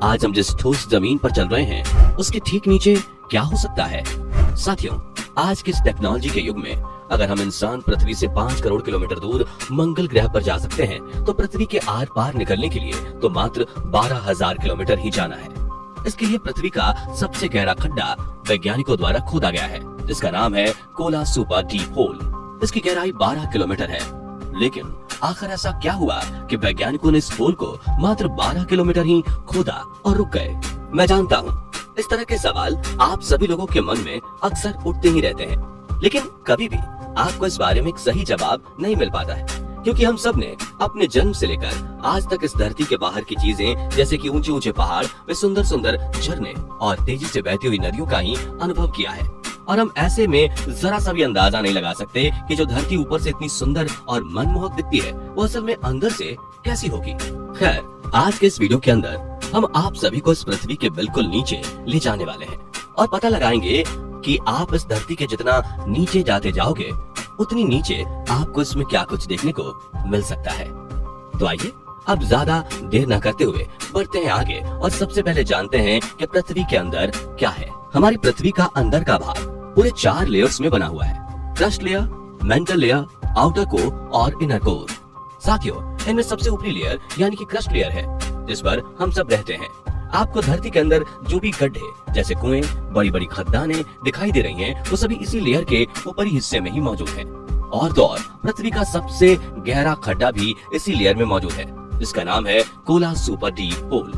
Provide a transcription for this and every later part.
आज हम जिस ठोस जमीन पर चल रहे हैं उसके ठीक नीचे क्या हो सकता है? साथियों, आज के इस टेक्नोलॉजी के युग में अगर हम इंसान पृथ्वी से 5 करोड़ किलोमीटर दूर मंगल ग्रह पर जा सकते हैं तो पृथ्वी के आर पार निकलने के लिए तो मात्र 12,000 किलोमीटर ही जाना है। इसके लिए पृथ्वी का सबसे गहरा खड्डा वैज्ञानिकों द्वारा खोदा गया है, जिसका नाम है कोला सुपर डीप होल। इसकी गहराई 12 किलोमीटर है। लेकिन आखिर ऐसा क्या हुआ कि वैज्ञानिकों ने इस होल को मात्र 12 किलोमीटर ही खोदा और रुक गए? मैं जानता हूँ इस तरह के सवाल आप सभी लोगों के मन में अक्सर उठते ही रहते हैं, लेकिन कभी भी आपको इस बारे में एक सही जवाब नहीं मिल पाता है, क्योंकि हम सब ने अपने जन्म से लेकर आज तक इस धरती के बाहर की चीजें जैसे कि ऊंचे ऊंचे पहाड़ व सुंदर सुंदर झरने और तेजी से बहती हुई नदियों का ही अनुभव किया है। और हम ऐसे में जरा सा भी अंदाजा नहीं लगा सकते कि जो धरती ऊपर से इतनी सुंदर और मनमोहक दिखती है वो असल में अंदर से कैसी होगी। खैर, आज के इस वीडियो के अंदर हम आप सभी को इस पृथ्वी के बिल्कुल नीचे ले जाने वाले हैं और पता लगाएंगे कि आप इस धरती के जितना नीचे जाते जाओगे उतनी नीचे आपको इसमें क्या कुछ देखने को मिल सकता है। तो आइए अब ज्यादा देर न करते हुए बढ़ते हैं आगे और सबसे पहले जानते हैं कि पृथ्वी के अंदर क्या है। हमारी पृथ्वी का अंदर का भाग पूरे 4 लेयर्स में बना हुआ है। Crust layer, mental layer, outer core और इनर कोर। साथियों, इनमें सबसे ऊपरी लेयर यानी कि क्रस्ट लेयर है जिस पर हम सब रहते हैं। आपको धरती के अंदर जो भी गड्ढे जैसे कुएं, बड़ी बड़ी खदानें दिखाई दे रही हैं, वो सभी इसी लेयर के ऊपरी हिस्से में ही मौजूद हैं। और तो और पृथ्वी का सबसे गहरा खड्डा भी इसी लेयर में मौजूद है, जिसका नाम है कोला सुपर डीप होल।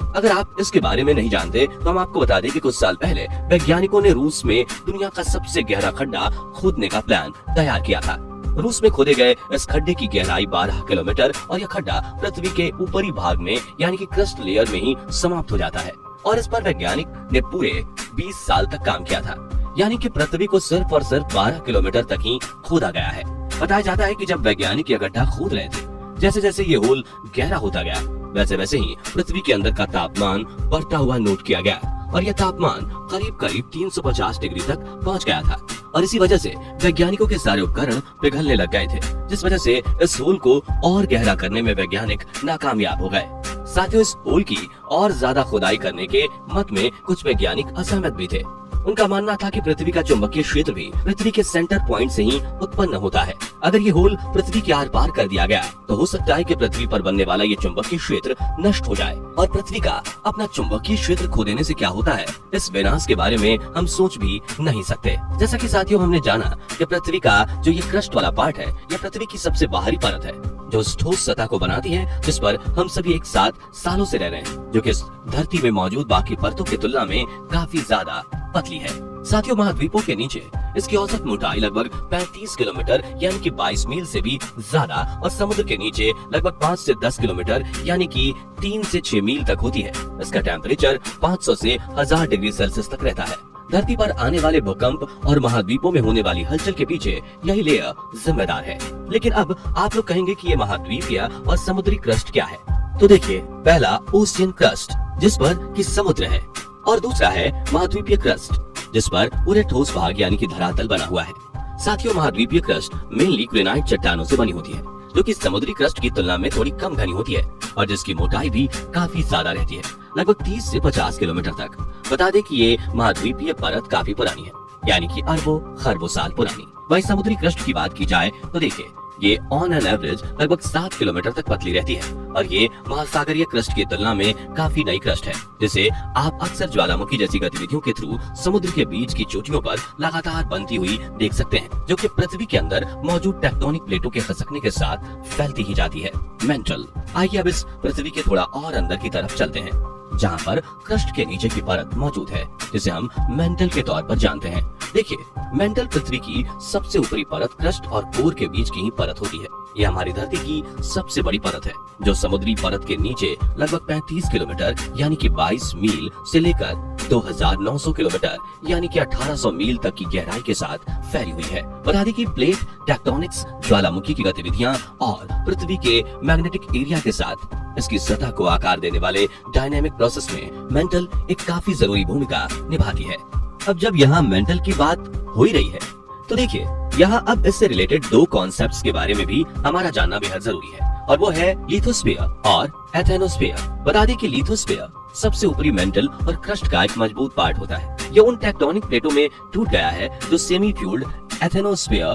अगर आप इसके बारे में नहीं जानते तो हम आपको बता दें कि कुछ साल पहले वैज्ञानिकों ने रूस में दुनिया का सबसे गहरा खड्डा खोदने का प्लान तैयार किया था। रूस में खोदे गए इस खड्डे की गहराई 12 किलोमीटर और यह खड्डा पृथ्वी के ऊपरी भाग में यानी कि क्रस्ट लेयर में ही समाप्त हो जाता है। और इस पर वैज्ञानिक ने पूरे 20 साल तक काम किया था, यानी कि पृथ्वी को सिर्फ और सिर्फ 12 किलोमीटर तक ही खोदा गया है। बताया जाता है कि जब वैज्ञानिक यह गड्ढा खोद रहे थे, जैसे जैसे ये होल गहरा होता गया वैसे वैसे ही पृथ्वी के अंदर का तापमान बढ़ता हुआ नोट किया गया और यह तापमान करीब करीब 350 डिग्री तक पहुंच गया था। और इसी वजह से वैज्ञानिकों के सारे उपकरण पिघलने लग गए थे, जिस वजह से इस होल को और गहरा करने में वैज्ञानिक नाकामयाब हो गए। साथियों, इस होल की और ज्यादा खुदाई करने के मत में कुछ वैज्ञानिक असहमत भी थे। उनका मानना था कि पृथ्वी का चुंबकीय क्षेत्र भी पृथ्वी के सेंटर पॉइंट से ही उत्पन्न होता है। अगर ये होल पृथ्वी के आर पार कर दिया गया तो हो सकता है कि पृथ्वी पर बनने वाला ये चुंबकीय क्षेत्र नष्ट हो जाए। और पृथ्वी का अपना चुंबकीय क्षेत्र खो देने से क्या होता है, इस विनाश के बारे में हम सोच भी नहीं सकते। जैसा कि साथियों हमने जाना कि पृथ्वी का जो ये क्रस्ट वाला पार्ट है, यह पृथ्वी की सबसे बाहरी परत है जो उस ठोस सतह को बनाती है जिस पर हम सभी एक साथ सालों से रह रहे हैं, जो कि इस धरती में मौजूद बाकी परतों की तुलना में काफी ज्यादा पतली है। साथियों, महाद्वीपों के नीचे इसकी औसत मोटाई लगभग 35 किलोमीटर यानी कि 22 मील से भी ज्यादा और समुद्र के नीचे लगभग 5 से 10 किलोमीटर यानी कि 3 से 6 मील तक होती है। इसका टेम्परेचर 500 से 1000 डिग्री सेल्सियस तक रहता है। धरती पर आने वाले भूकंप और महाद्वीपों में होने वाली हलचल के पीछे यही लेयर जिम्मेदार है। लेकिन अब आप लोग कहेंगे कि ये महाद्वीपीय और समुद्री क्रस्ट क्या है? तो देखिए, पहला ओशियन क्रस्ट जिस पर कि समुद्र है और दूसरा है महाद्वीपीय क्रस्ट जिस पर पूरे ठोस भाग यानी कि धरातल बना हुआ है। साथियों, महाद्वीपीय क्रस्ट मेनली ग्रेनाइट चट्टानों से बनी होती है, जो कि समुद्री क्रस्ट की तुलना में थोड़ी कम घनी होती है और जिसकी मोटाई भी काफी ज्यादा रहती है, लगभग 30 से 50 किलोमीटर तक। बता दें कि ये महाद्वीपीय परत काफी पुरानी है, यानी कि अरबों खरबों साल पुरानी। वहीं समुद्री क्रस्ट की बात की जाए तो देखिए, ये ऑन एन एवरेज लगभग 7 किलोमीटर तक पतली रहती है और ये महासागरीय क्रस्ट की तुलना में काफी नई क्रस्ट है, जिसे आप अक्सर ज्वालामुखी जैसी गतिविधियों के थ्रू समुद्र के बीच की चोटियों पर लगातार बनती हुई देख सकते हैं, जो कि पृथ्वी के अंदर मौजूद टेक्टोनिक प्लेटों के खसकने के साथ फैलती ही जाती है। मेंटल। आइए अब इस पृथ्वी के थोड़ा और अंदर की तरफ चलते हैं, जहाँ पर क्रस्ट के नीचे की परत मौजूद है, जिसे हम मेंटल के तौर पर जानते हैं। देखिए, मेंटल पृथ्वी की सबसे ऊपरी परत क्रस्ट और कोर के बीच की ही परत होती है। यह हमारी धरती की सबसे बड़ी परत है, जो समुद्री परत के नीचे लगभग 35 किलोमीटर यानी कि 22 मील से लेकर 2900 किलोमीटर यानी कि 1800 मील तक की गहराई के साथ फैली हुई है। बता दें कि प्लेट टेक्टोनिक्स, ज्वालामुखी की गतिविधियां और पृथ्वी के मैग्नेटिक एरिया के साथ इसकी सतह को आकार देने वाले डायनेमिक प्रोसेस में मेंटल एक काफी जरूरी भूमिका निभाती है। अब जब यहाँ मेंटल की बात हो ही रही है तो देखिए, यहाँ अब इससे रिलेटेड 2 कॉन्सेप्ट्स के बारे में भी हमारा जानना बेहद जरूरी है, और वो है लिथोस्फीयर और एथेनोस्फीयर। बता दें कि लिथोस्फीयर सबसे ऊपरी मेंटल और क्रस्ट का एक मजबूत पार्ट होता है। यह उन टेक्टोनिक प्लेटों में टूट गया है जो सेमी फ्यूल्ड एथेनोस्फीयर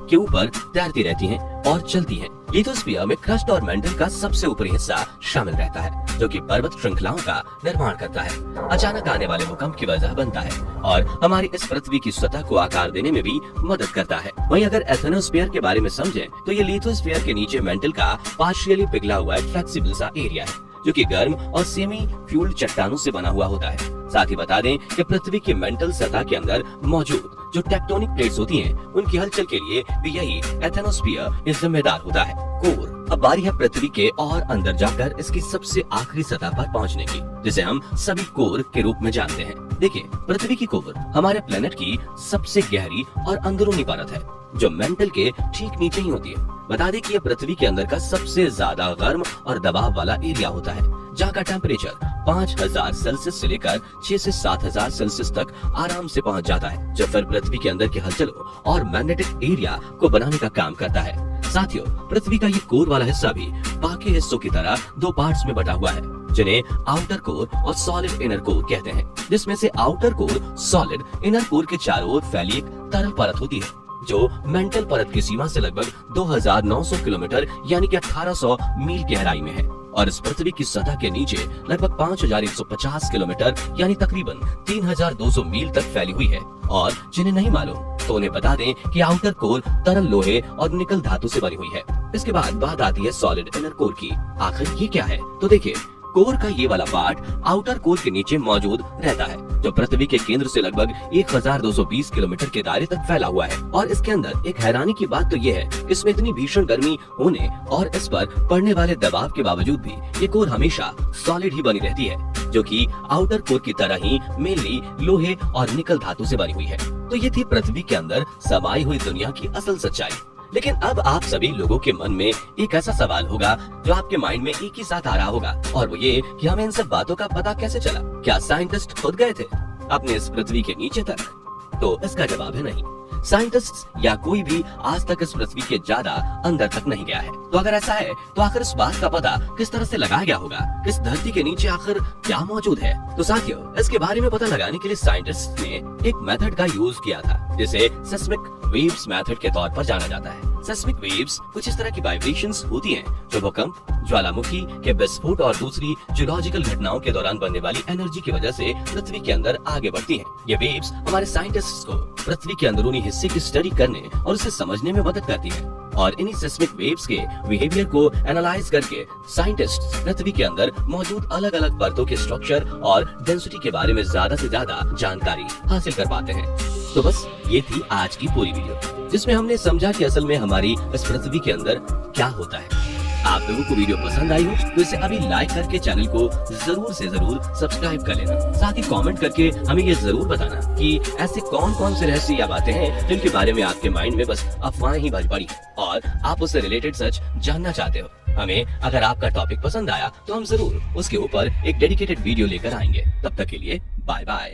के ऊपर तैरती रहती हैं और चलती हैं। लिथोस्फीयर में क्रस्ट और मेंटल का सबसे ऊपरी हिस्सा शामिल रहता है, जो कि पर्वत श्रृंखलाओं का निर्माण करता है, अचानक आने वाले भूकंप की वजह बनता है और हमारी इस पृथ्वी की सतह को आकार देने में भी मदद करता है। वहीं अगर एथेनोस्फीयर के बारे में समझें तो ये लिथोस्फीयर के नीचे मेंटल का पार्शियली पिघला हुआ एक फ्लेक्सिबल सा एरिया है, जो कि गर्म और सेमी फ्यूल्ड चट्टानों से बना हुआ होता है। साथ ही बता दें कि पृथ्वी की मेंटल सतह के अंदर मौजूद जो टेक्टोनिक प्लेट्स होती हैं, उनकी हलचल के लिए भी यही एथेनोस्फीयर जिम्मेदार होता है। कोर। अब बारी है पृथ्वी के और अंदर जाकर इसकी सबसे आखिरी सतह पर पहुंचने की, जिसे हम सभी कोर के रूप में जानते हैं। देखिए, पृथ्वी की कोर हमारे प्लेनेट की सबसे गहरी और अंदरूनी परत है, जो मेंटल के ठीक नीचे ही होती है। बता दें कि यह पृथ्वी के अंदर का सबसे ज्यादा गर्म और दबाव वाला एरिया होता है, जहाँ का टेम्परेचर 5000 सेल्सियस से लेकर 6 से 7000 सेल्सियस तक आराम से पहुंच जाता है, जो फिर पृथ्वी के अंदर की हलचलों और मैग्नेटिक एरिया को बनाने का काम करता है। साथियों, पृथ्वी का ये कोर वाला हिस्सा भी बाकी हिस्सों की तरह दो पार्ट्स में बटा हुआ है, जिन्हें आउटर कोर और सॉलिड इनर कोर कहते हैं, जिसमें से outer core solid inner core के चारों ओर फैली एक तरल परत होती है, जो मेंटल परत की सीमा से लगभग 2900 किलोमीटर यानी कि 1800 मील गहराई में है और इस पृथ्वी की सतह के नीचे लगभग 5150 किलोमीटर यानी तकरीबन 3200 मील तक फैली हुई है। और जिन्हें नहीं मालूम तो उन्हें बता दें कि आउटर कोर तरल लोहे और निकल धातु से बनी हुई है। इसके बाद बात आती है सॉलिड इनर कोर की। आखिर ये क्या है? तो देखिए, कोर का ये वाला पार्ट आउटर कोर के नीचे मौजूद रहता है, जो पृथ्वी के केंद्र से लगभग 1220 किलोमीटर के दायरे तक फैला हुआ है। और इसके अंदर एक हैरानी की बात तो ये है, इसमें इतनी भीषण गर्मी होने और इस पर पड़ने वाले दबाव के बावजूद भी ये कोर हमेशा सॉलिड ही बनी रहती है, जो कि आउटर कोर की तरह ही मेनली लोहे और निकल धातु से बनी हुई है। तो ये थी पृथ्वी के अंदर समाई हुई दुनिया की असल सच्चाई। लेकिन अब आप सभी लोगों के मन में एक ऐसा सवाल होगा जो आपके माइंड में एक ही साथ आ रहा होगा, और वो ये कि हमें इन सब बातों का पता कैसे चला? क्या साइंटिस्ट खुद गए थे अपने इस पृथ्वी के नीचे तक? तो इसका जवाब है नहीं। साइंटिस्ट या कोई भी आज तक इस पृथ्वी के ज्यादा अंदर तक नहीं गया है। तो अगर ऐसा है तो आखिर इस बात का पता किस तरह से लगाया गया होगा? इस धरती के नीचे आखिर क्या मौजूद है? तो साथियों, इसके बारे में पता लगाने के लिए साइंटिस्ट ने एक मेथड का यूज किया था, जिसे सेस्मिक वेव्स मेथड के तौर पर जाना जाता है। सेस्मिक वेव्स कुछ इस तरह की वाइब्रेशंस होती हैं, जो भूकंप, ज्वालामुखी के विस्फोट और दूसरी जियोलॉजिकल घटनाओं के दौरान बनने वाली एनर्जी की वजह से पृथ्वी के अंदर आगे बढ़ती हैं। ये वेव्स हमारे साइंटिस्ट्स को पृथ्वी के अंदरूनी हिस्से की स्टडी करने और उसे समझने में मदद करती है। और इन्हीं सेस्मिक वेव्स के बिहेवियर को एनालाइज करके साइंटिस्ट पृथ्वी के अंदर मौजूद अलग अलग परतों के स्ट्रक्चर और डेंसिटी के बारे में ज्यादा से ज्यादा जानकारी हासिल कर पाते हैं। तो बस ये थी आज की पूरी वीडियो, जिसमें हमने समझा कि असल में हमारी इस पृथ्वी के अंदर क्या होता है। आप लोगों को वीडियो पसंद आई हो तो इसे अभी लाइक करके चैनल को जरूर से जरूर सब्सक्राइब कर लेना। साथ ही कमेंट करके हमें ये जरूर बताना कि ऐसे कौन कौन से रहस्य या बातें हैं जिनके बारे में आपके माइंड में बस अफवाहें ही भर पड़ी और आप उससे रिलेटेड सच जानना चाहते हो। हमें अगर आपका टॉपिक पसंद आया तो हम जरूर उसके ऊपर एक डेडिकेटेड वीडियो लेकर आएंगे। तब तक के लिए बाय बाय।